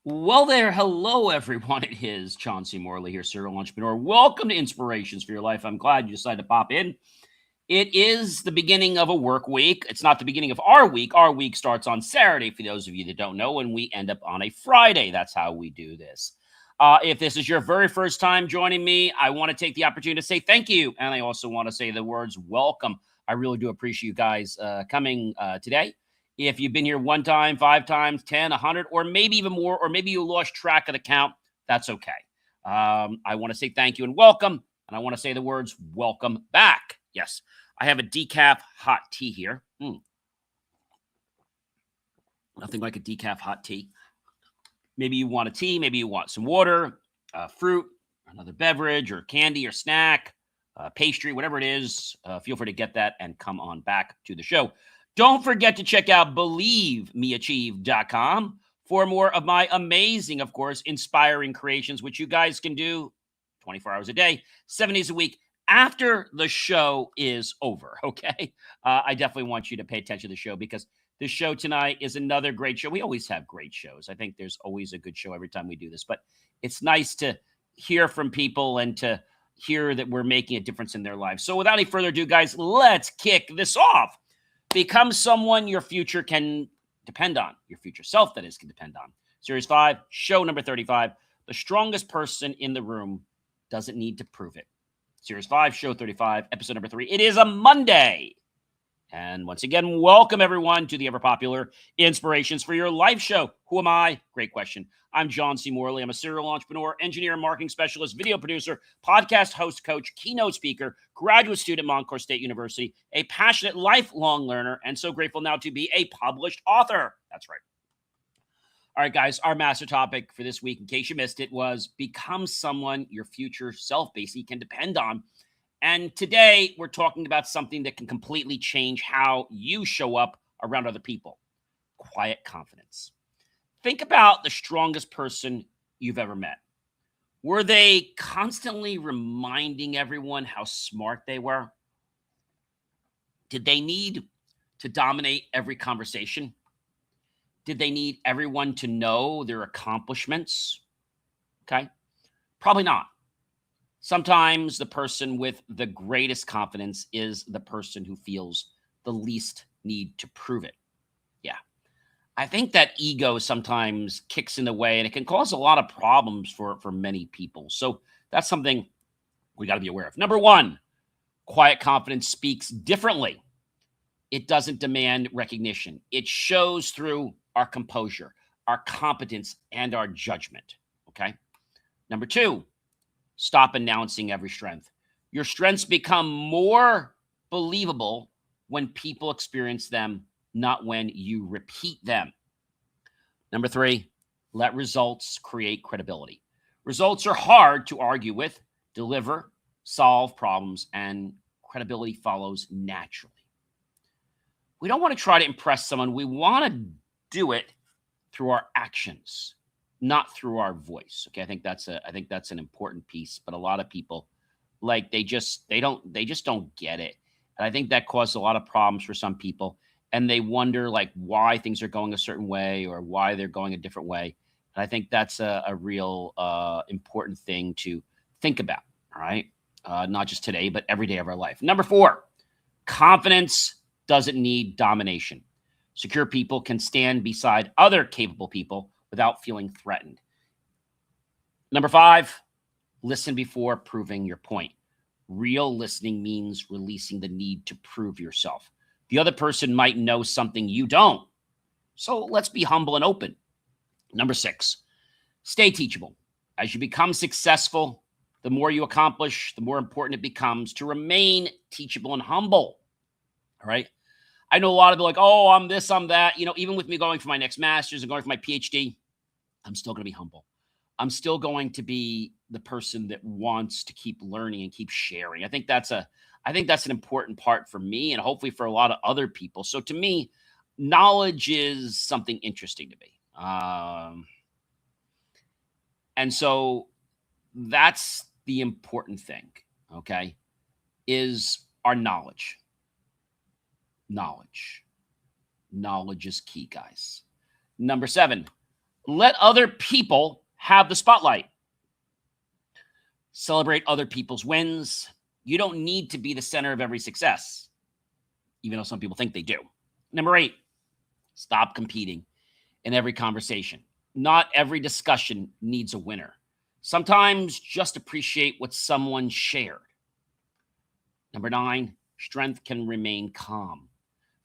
Well, there. Hello, everyone. It is Chauncey Morley here, serial entrepreneur. Welcome to Inspirations for Your Life. I'm glad you decided to pop in. It is the beginning of a work week. It's not the beginning of our week. Our week starts on Saturday, for those of you that don't know, and we end up on a Friday. That's how we do this. If this is your very first time joining me, I want to take the opportunity to say thank you. And I also want to say the words welcome. I really do appreciate you guys coming today. If you've been here one time, 5 times, 10, 100, or maybe even more, or maybe you lost track of the count, that's okay. I want to say thank you and welcome. And I want to say the words welcome back. Yes, I have a decaf hot tea here. Nothing like a decaf hot tea. Maybe you want a tea, maybe you want some water, fruit, another beverage, or candy, or snack, pastry, whatever it is. Feel free to get that and come on back to the show. Don't forget to check out believemeachieve.com for more of my amazing, of course, inspiring creations, which you guys can do 24 hours a day, 7 days a week after the show is over, okay? I definitely want you to pay attention to the show because the show tonight is another great show. We always have great shows. I think there's always a good show every time we do this, but it's nice to hear from people and to hear that we're making a difference in their lives. So without any further ado, guys, let's kick this off. Become someone your future can depend on. Your future self, that is, can depend on. Series 5, show number 35. The strongest person in the room doesn't need to prove it. Series 5, show 35, episode number 3. It is a Monday. And once again, welcome everyone to the ever popular Inspirations for Your Life show. Who am I? Great question. I'm John C. Morley. I'm a serial entrepreneur, engineer, marketing specialist, video producer, podcast host, coach, keynote speaker, graduate student at Montclair State University, a passionate lifelong learner, and so grateful now to be a published author. That's right. All right, guys, our master topic for this week, in case you missed it, was become someone your future self basically can depend on. And today we're talking about something that can completely change how you show up around other people. Quiet confidence. Think about the strongest person you've ever met. Were they constantly reminding everyone how smart they were? Did they need to dominate every conversation? Did they need everyone to know their accomplishments? Okay, probably not. Sometimes the person with the greatest confidence is the person who feels the least need to prove it. Yeah. I think that ego sometimes kicks in the way and it can cause a lot of problems for many people. So that's something we got to be aware of. Number 1, quiet confidence speaks differently. It doesn't demand recognition. It shows through our composure, our competence, and our judgment. Okay. Number 2, stop announcing every strength. Your strengths become more believable when people experience them, not when you repeat them. Number 3, let results create credibility. Results are hard to argue with, deliver, solve problems, and credibility follows naturally. We don't want to try to impress someone. We want to do it through our actions, not through our voice. Okay, I think that's an important piece. But a lot of people, like they just don't get it, and I think that causes a lot of problems for some people. And they wonder like why things are going a certain way or why they're going a different way. And I think that's a real important thing to think about. All right, not just today, but every day of our life. Number 4, confidence doesn't need domination. Secure people can stand beside other capable people without feeling threatened. Number 5, listen before proving your point. Real listening means releasing the need to prove yourself. The other person might know something you don't. So let's be humble and open. Number 6, stay teachable. As you become successful, the more you accomplish, the more important it becomes to remain teachable and humble. All right. I know a lot of people like, oh, I'm this, I'm that. You know, even with me going for my next master's and going for my PhD, I'm still going to be humble. I'm still going to be the person that wants to keep learning and keep sharing. I think that's an important part for me and hopefully for a lot of other people. So to me, knowledge is something interesting to me. And so that's the important thing, okay, is our knowledge. Knowledge. Knowledge is key, guys. Number 7, Let other people have the spotlight. Celebrate other people's wins. You don't need to be the center of every success, even though some people think they do. Number 8, stop competing in every conversation. Not every discussion needs a winner. Sometimes just appreciate what someone shared. Number 9, strength can remain calm.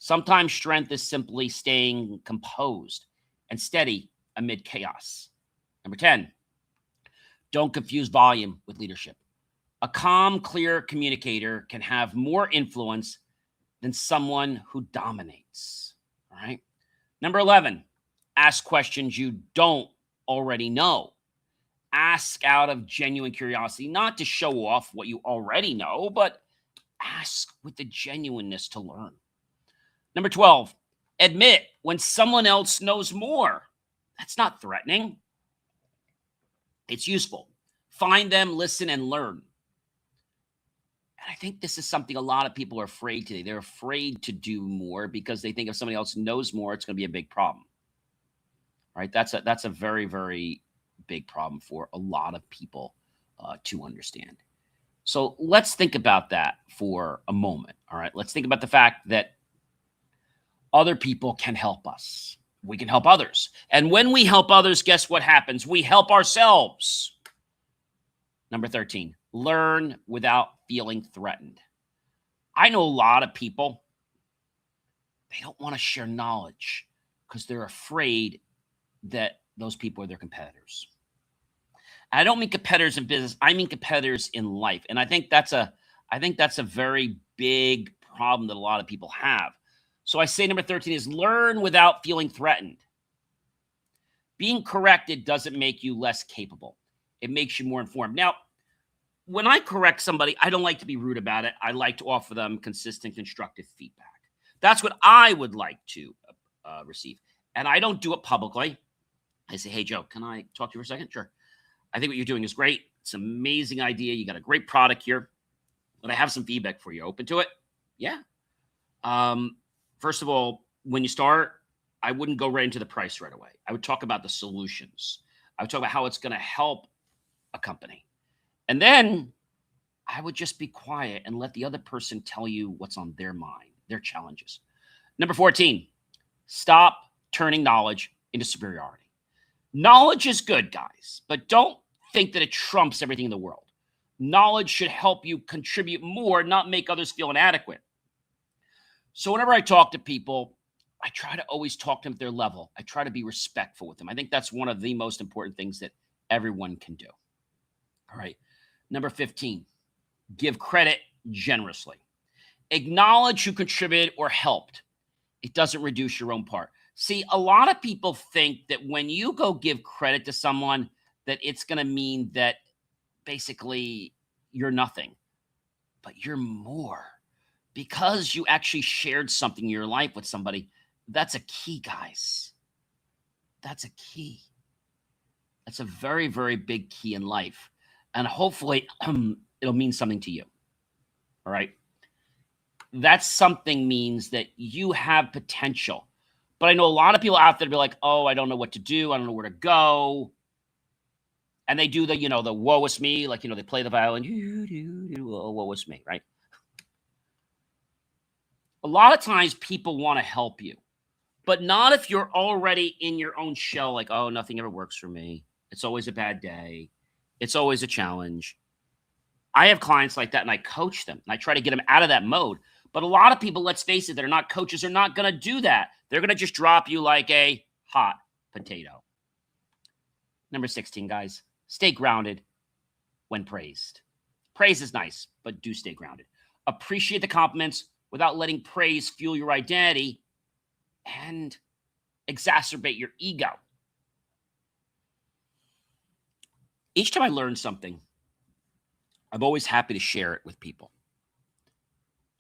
Sometimes strength is simply staying composed and steady amid chaos. Number 10, don't confuse volume with leadership. A calm, clear communicator can have more influence than someone who dominates. All right. Number 11, ask questions you don't already know. Ask out of genuine curiosity, not to show off what you already know, but ask with the genuineness to learn. Number 12, admit when someone else knows more. That's not threatening. It's useful. Find them, listen, and learn. And I think this is something a lot of people are afraid today. They're afraid to do more because they think if somebody else knows more, it's going to be a big problem. Right? That's a very, very big problem for a lot of people to understand. So let's think about that for a moment. All right. Let's think about the fact that other people can help us. We can help others. And when we help others, guess what happens? We help ourselves. Number 13, learn without feeling threatened. I know a lot of people, they don't want to share knowledge because they're afraid that those people are their competitors. I don't mean competitors in business. I mean competitors in life. And I think that's a very big problem that a lot of people have. So I say number 13 is learn without feeling threatened. Being corrected doesn't make you less capable. It makes you more informed. Now, when I correct somebody, I don't like to be rude about it. I like to offer them consistent, constructive feedback. That's what I would like to receive. And I don't do it publicly. I say, hey, Joe, can I talk to you for a second? Sure. I think what you're doing is great. It's an amazing idea. You got a great product here. But I have some feedback for you. Open to it? Yeah. First of all, when you start, I wouldn't go right into the price right away. I would talk about the solutions. I would talk about how it's going to help a company. And then I would just be quiet and let the other person tell you what's on their mind, their challenges. Number 14, stop turning knowledge into superiority. Knowledge is good, guys, but don't think that it trumps everything in the world. Knowledge should help you contribute more, not make others feel inadequate. So whenever I talk to people, I try to always talk to them at their level. I try to be respectful with them. I think that's one of the most important things that everyone can do. All right. Number 15, give credit generously. Acknowledge who contributed or helped. It doesn't reduce your own part. See, a lot of people think that when you go give credit to someone, that it's going to mean that basically you're nothing, but you're more because you actually shared something in your life with somebody. That's a key, guys. That's a key. That's a very, very big key in life. And hopefully it'll mean something to you. All right. That something means that you have potential. But I know a lot of people out there be like, oh, I don't know what to do. I don't know where to go. And they do the, the woe is me. Like, they play the violin. Oh, woe is me, right? A lot of times people want to help you, but not if you're already in your own shell. Like, oh, nothing ever works for me. It's always a bad day. It's always a challenge. I have clients like that and I coach them and I try to get them out of that mode. But a lot of people, let's face it, they're not coaches, are not going to do that. They're going to just drop you like a hot potato. Number 16, guys, stay grounded when praised. Praise is nice, but do stay grounded. Appreciate the compliments without letting praise fuel your identity and exacerbate your ego. Each time I learn something, I'm always happy to share it with people.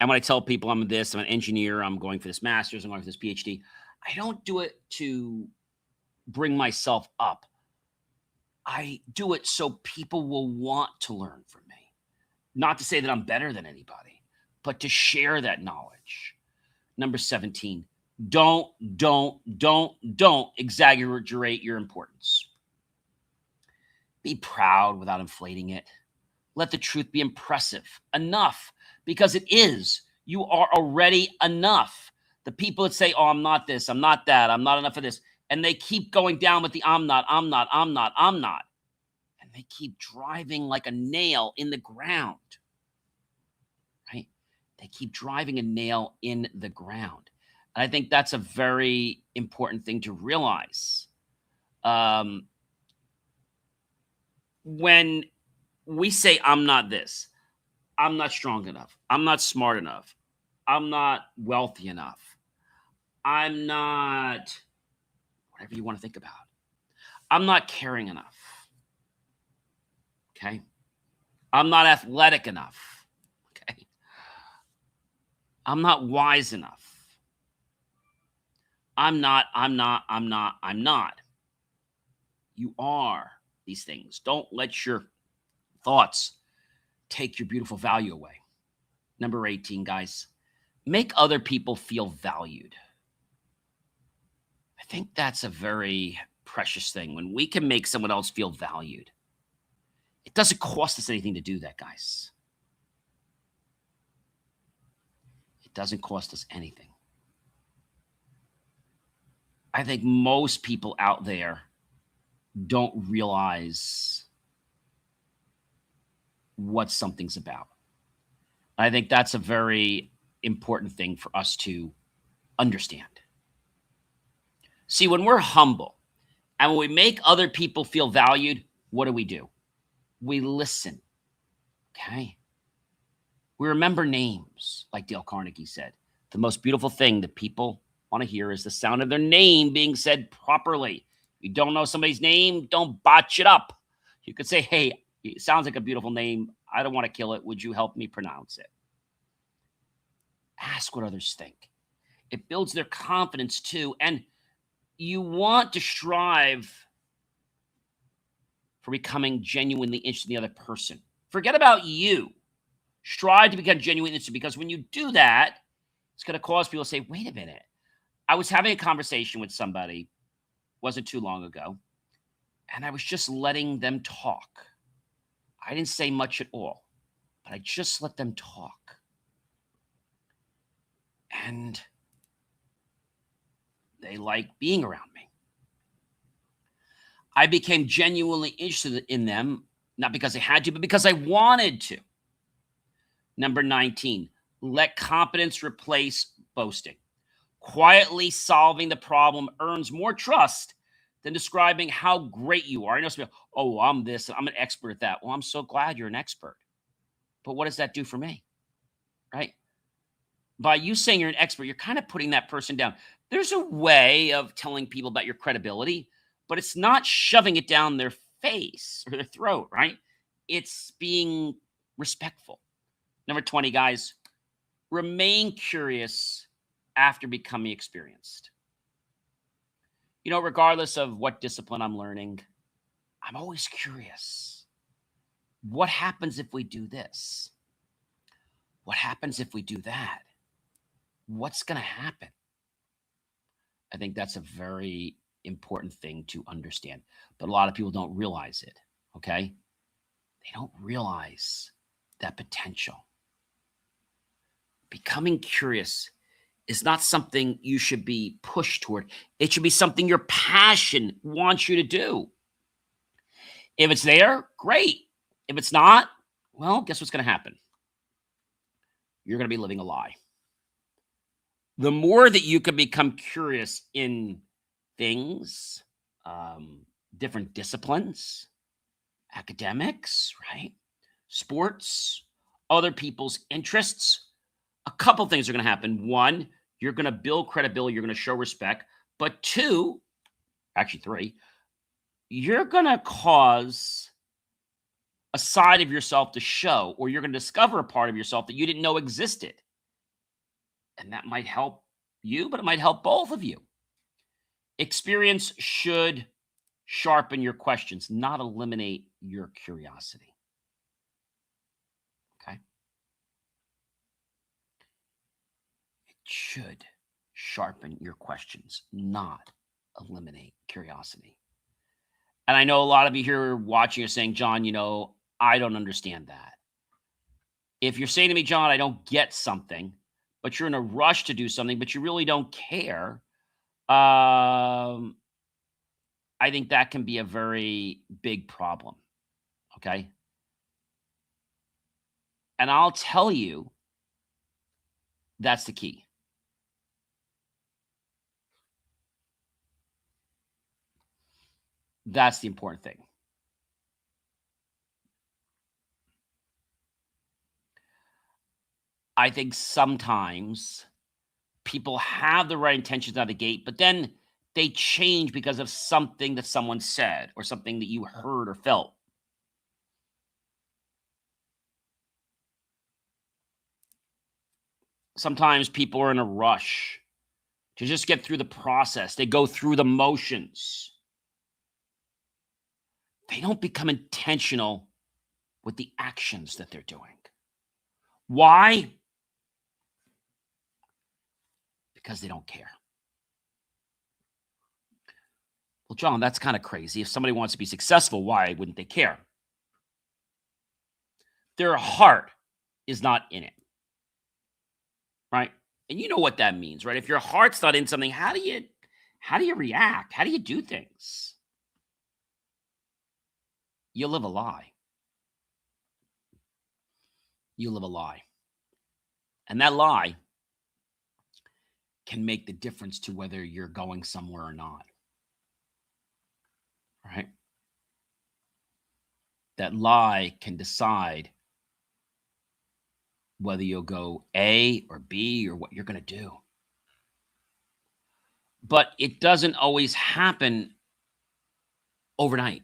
And when I tell people I'm this, I'm an engineer, I'm going for this master's, I'm going for this PhD, I don't do it to bring myself up. I do it so people will want to learn from me. Not to say that I'm better than anybody, but to share that knowledge. Number 17, Don't exaggerate your importance. Be proud without inflating it. Let the truth be impressive enough because it is. You are already enough. The people that say, oh, I'm not this, I'm not that, I'm not enough of this, and they keep going down with the I'm not, and they keep driving like a nail in the ground, right? They keep driving a nail in the ground. And I think that's a very important thing to realize. Um, when we say, I'm not this, I'm not strong enough, I'm not smart enough, I'm not wealthy enough, I'm not whatever you want to think about, I'm not caring enough, okay? I'm not athletic enough, okay? I'm not wise enough. I'm not. You are these things. Don't let your thoughts take your beautiful value away. Number 18, guys, make other people feel valued. I think that's a very precious thing when we can make someone else feel valued. It doesn't cost us anything to do that, guys. It doesn't cost us anything. I think most people out there don't realize what something's about. I think that's a very important thing for us to understand. See, when we're humble and when we make other people feel valued, what do? We listen, okay? We remember names, like Dale Carnegie said. The most beautiful thing that people want to hear is the sound of their name being said properly. If you don't know somebody's name, don't botch it up. You could say, hey, it sounds like a beautiful name. I don't want to kill it. Would you help me pronounce it? Ask what others think. It builds their confidence too. And you want to strive for becoming genuinely interested in the other person. Forget about you. Strive to become genuinely interested because when you do that, it's going to cause people to say, wait a minute. I was having a conversation with somebody, wasn't too long ago, and I was just letting them talk. I didn't say much at all, but I just let them talk. And they like being around me. I became genuinely interested in them, not because I had to, but because I wanted to. Number 19, let competence replace boasting. Quietly solving the problem earns more trust than describing how great you are. I know some people, oh, I'm this, I'm an expert at that. Well, I'm so glad you're an expert. But what does that do for me? Right? By you saying you're an expert, you're kind of putting that person down. There's a way of telling people about your credibility, but it's not shoving it down their face or their throat, right? It's being respectful. Number 20, guys, remain curious after becoming experienced. You know, regardless of what discipline I'm learning, I'm always curious. What happens if we do this? What happens if we do that? What's going to happen? I think that's a very important thing to understand. But a lot of people don't realize it, okay? They don't realize that potential. Becoming curious is not something you should be pushed toward. It should be something your passion wants you to do. If it's there, great. If it's not, well, guess what's going to happen? You're going to be living a lie. The more that you can become curious in things, different disciplines, academics, right? Sports, other people's interests, a couple things are going to happen. One, you're going to build credibility, you're going to show respect. But two, actually three, you're going to cause a side of yourself to show, or you're going to discover a part of yourself that you didn't know existed. And that might help you, but it might help both of you. Experience should sharpen your questions, not eliminate your curiosity. Okay? It should sharpen your questions, not eliminate curiosity. And I know a lot of you here watching are saying, John, I don't understand that. If you're saying to me, John, I don't get something, but you're in a rush to do something, but you really don't care, I think that can be a very big problem. Okay. And I'll tell you, that's the key. That's the important thing. I think sometimes people have the right intentions out of the gate, but then they change because of something that someone said or something that you heard or felt. Sometimes people are in a rush to just get through the process. They go through the motions. They don't become intentional with the actions that they're doing. Why? Because they don't care. Well, John, that's kind of crazy. If somebody wants to be successful, why wouldn't they care? Their heart is not in it, right? And you know what that means, right? If your heart's not in something, how do you react? How do you do things? You live a lie. You live a lie. And that lie can make the difference to whether you're going somewhere or not. Right? That lie can decide whether you'll go A or B or what you're going to do. But it doesn't always happen overnight.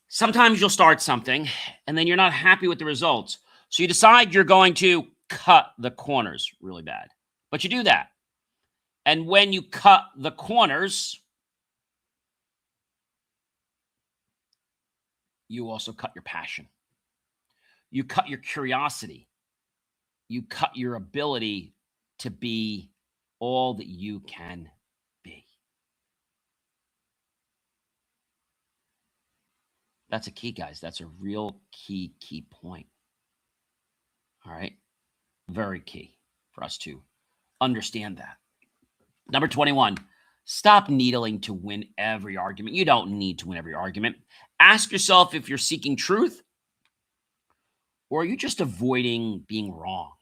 Sometimes you'll start something and then you're not happy with the results. So you decide you're going to cut the corners really bad. But you do that. And when you cut the corners, you also cut your passion. You cut your curiosity. You cut your ability to be all that you can be. That's a key, guys. That's a real key point. All right. Very key for us to understand that. Number 21, stop needling to win every argument. You don't need to win every argument. Ask yourself if you're seeking truth or are you just avoiding being wrong?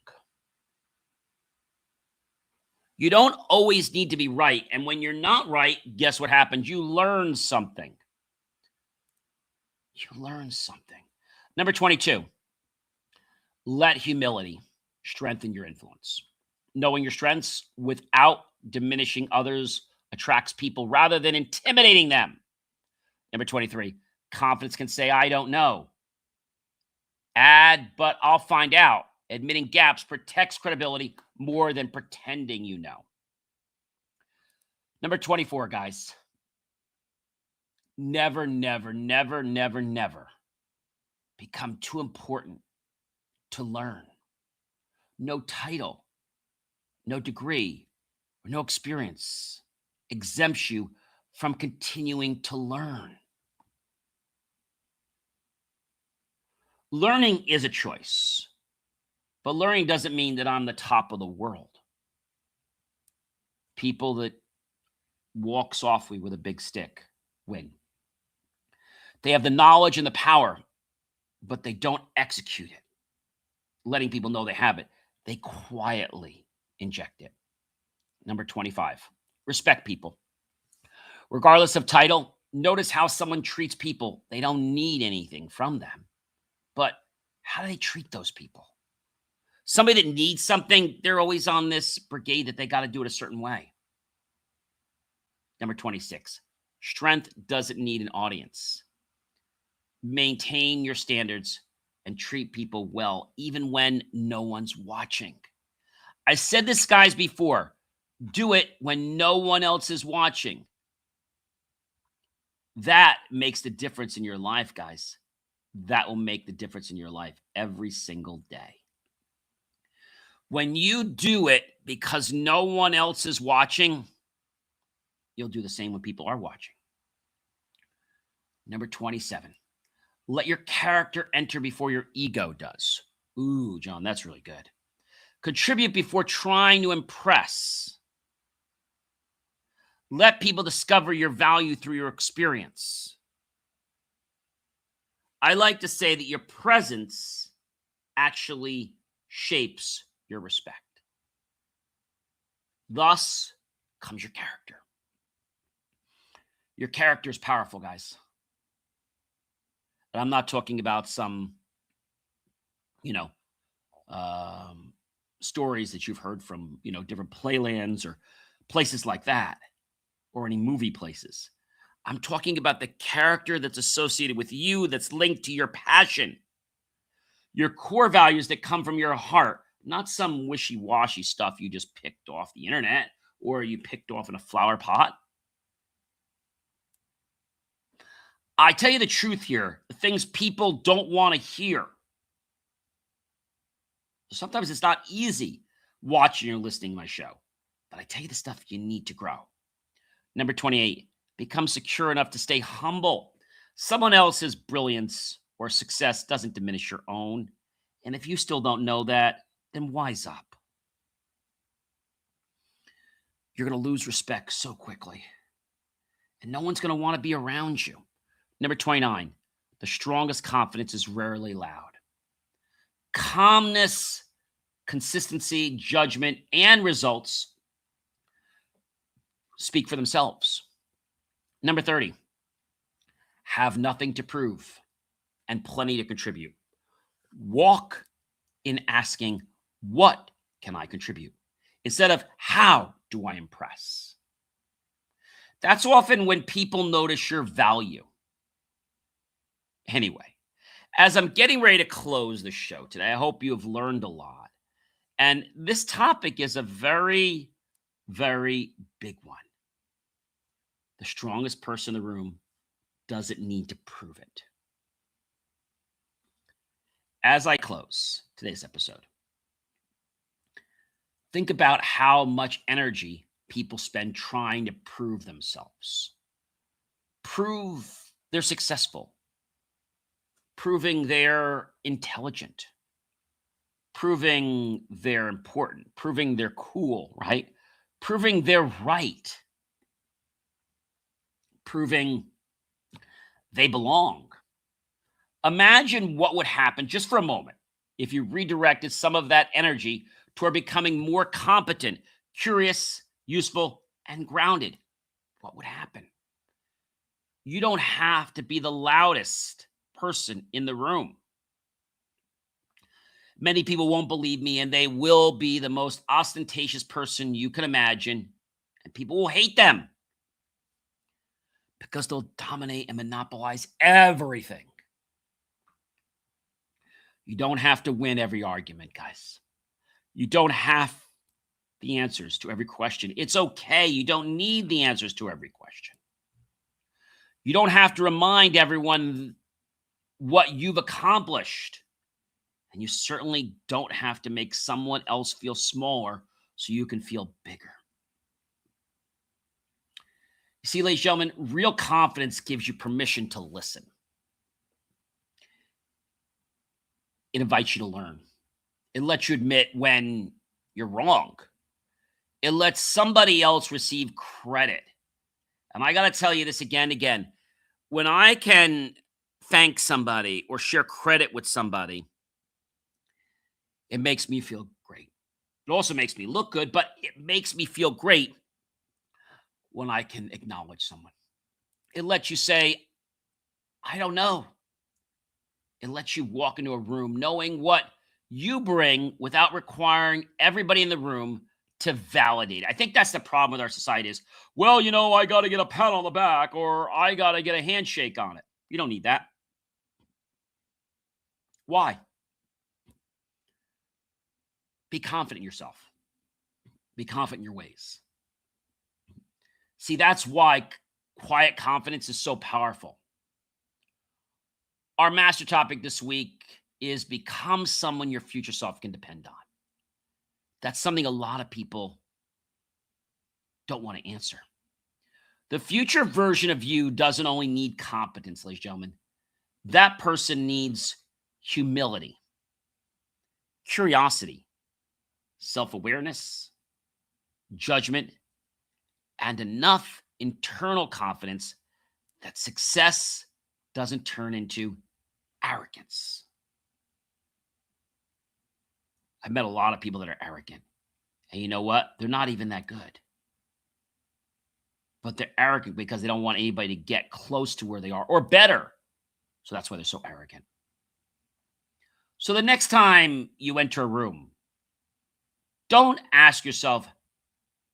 You don't always need to be right. And when you're not right, guess what happens? You learn something. You learn something. Number 22, let humility strengthen your influence. Knowing your strengths without diminishing others attracts people rather than intimidating them. Number 23, confidence can say, I don't know. Add, but I'll find out. Admitting gaps protects credibility more than pretending you know. Number 24, guys. Never, never, never, never, never become too important to learn. No title, no degree, or no experience exempts you from continuing to learn. Learning is a choice, but learning doesn't mean that I'm the top of the world. People that walk softly with a big stick win. They have the knowledge and the power, but they don't execute it, letting people know they have it. They quietly inject it. Number 25, respect people. Regardless of title, notice how someone treats people. They don't need anything from them, but how do they treat those people? Somebody that needs something, they're always on this brigade that they got to do it a certain way. Number 26, strength doesn't need an audience. Maintain your standards and treat people well, even when no one's watching. I said this, guys, before. Do it when no one else is watching. That makes the difference in your life, guys. That will make the difference in your life every single day. When you do it because no one else is watching, you'll do the same when people are watching. Number 27, let your character enter before your ego does. Ooh, John, that's really good. Contribute before trying to impress. Let people discover your value through your experience. I like to say that your presence actually shapes your respect. Thus comes your character. Your character is powerful, guys. And I'm not talking about some, you know, stories that you've heard from, different playlands or places like that, or any movie places. I'm talking about the character that's associated with you, that's linked to your passion, your core values that come from your heart, not some wishy-washy stuff you just picked off the internet or you picked off in a flower pot. I tell you the truth here, the things people don't want to hear. Sometimes it's not easy watching or listening to my show, but I tell you the stuff you need to grow. Number 28, become secure enough to stay humble. Someone else's brilliance or success doesn't diminish your own. And if you still don't know that, then wise up. You're going to lose respect so quickly, and no one's going to want to be around you. Number 29, the strongest confidence is rarely loud. Calmness, consistency, judgment, and results speak for themselves. Number 30, have nothing to prove and plenty to contribute. Walk in asking, what can I contribute? Instead of, how do I impress? That's often when people notice your value. Anyway, as I'm getting ready to close the show today, I hope you have learned a lot. And this topic is a very, very big one. The strongest person in the room doesn't need to prove it. As I close today's episode, think about how much energy people spend trying to prove themselves. Prove they're successful. Proving they're intelligent. Proving they're important. Proving they're cool, right? Proving they're right. Proving they belong. Imagine what would happen just for a moment if you redirected some of that energy toward becoming more competent, curious, useful, and grounded. What would happen? You don't have to be the loudest person in the room. Many people won't believe me, and they will be the most ostentatious person you can imagine, and people will hate them because they'll dominate and monopolize everything. You don't have to win every argument, guys. You don't have the answers to every question. It's okay. You don't need the answers to every question. You don't have to remind everyone what you've accomplished. And you certainly don't have to make someone else feel smaller so you can feel bigger. You see, ladies and gentlemen, real confidence gives you permission to listen. It invites you to learn. It lets you admit when you're wrong. It lets somebody else receive credit. And I got to tell you this again and again. When I can thank somebody or share credit with somebody, it makes me feel great. It also makes me look good, but it makes me feel great when I can acknowledge someone. It lets you say, I don't know. It lets you walk into a room knowing what you bring without requiring everybody in the room to validate. I think that's the problem with our society is, well, I got to get a pat on the back or I got to get a handshake on it. You don't need that. Why? Be confident in yourself. Be confident in your ways. See, that's why quiet confidence is so powerful. Our master topic this week is become someone your future self can depend on. That's something a lot of people don't want to answer. The future version of you doesn't only need competence, ladies and gentlemen. That person needs humility, curiosity, self awareness, judgment, and enough internal confidence that success doesn't turn into arrogance. I've met a lot of people that are arrogant. And you know what? They're not even that good. But they're arrogant because they don't want anybody to get close to where they are or better. So that's why they're so arrogant. So the next time you enter a room, don't ask yourself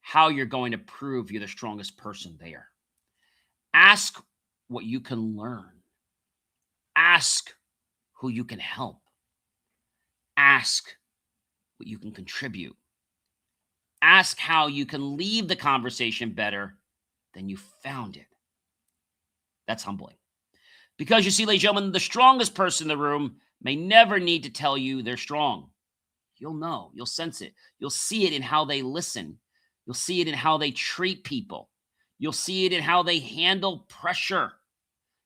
how you're going to prove you're the strongest person there. Ask what you can learn. Ask who you can help. Ask what you can contribute. Ask how you can leave the conversation better than you found it. That's humbling. Because you see, ladies and gentlemen, the strongest person in the room may never need to tell you they're strong. You'll know. You'll sense it. You'll see it in how they listen. You'll see it in how they treat people. You'll see it in how they handle pressure.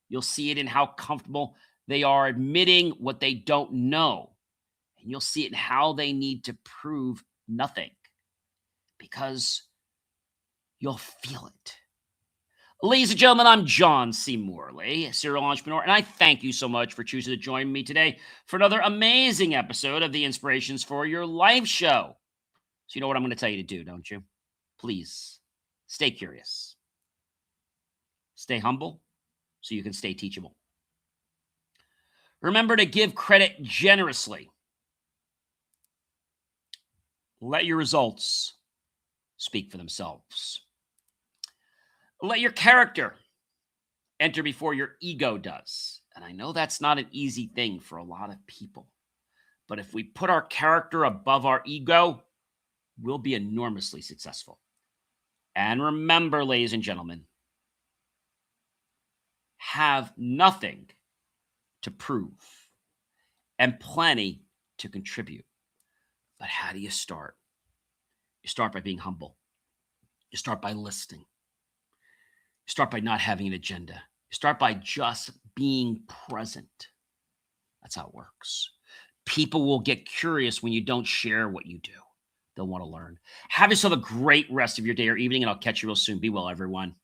You'll see it in how comfortable they are admitting what they don't know. And you'll see it in how they need to prove nothing. Because you'll feel it. Ladies and gentlemen, I'm John C. Morley, a serial entrepreneur, and I thank you so much for choosing to join me today for another amazing episode of the Inspirations for Your Life show. So you know what I'm going to tell you to do, don't you? Please, stay curious. Stay humble so you can stay teachable. Remember to give credit generously. Let your results speak for themselves. Let your character enter before your ego does. And I know that's not an easy thing for a lot of people. But if we put our character above our ego, we'll be enormously successful. And remember, ladies and gentlemen, have nothing to prove and plenty to contribute. But how do you start? You start by being humble. You start by listening. You start by not having an agenda. You start by just being present. That's how it works. People will get curious when you don't share what you do. They'll want to learn. Have yourself a great rest of your day or evening, and I'll catch you real soon. Be well, everyone.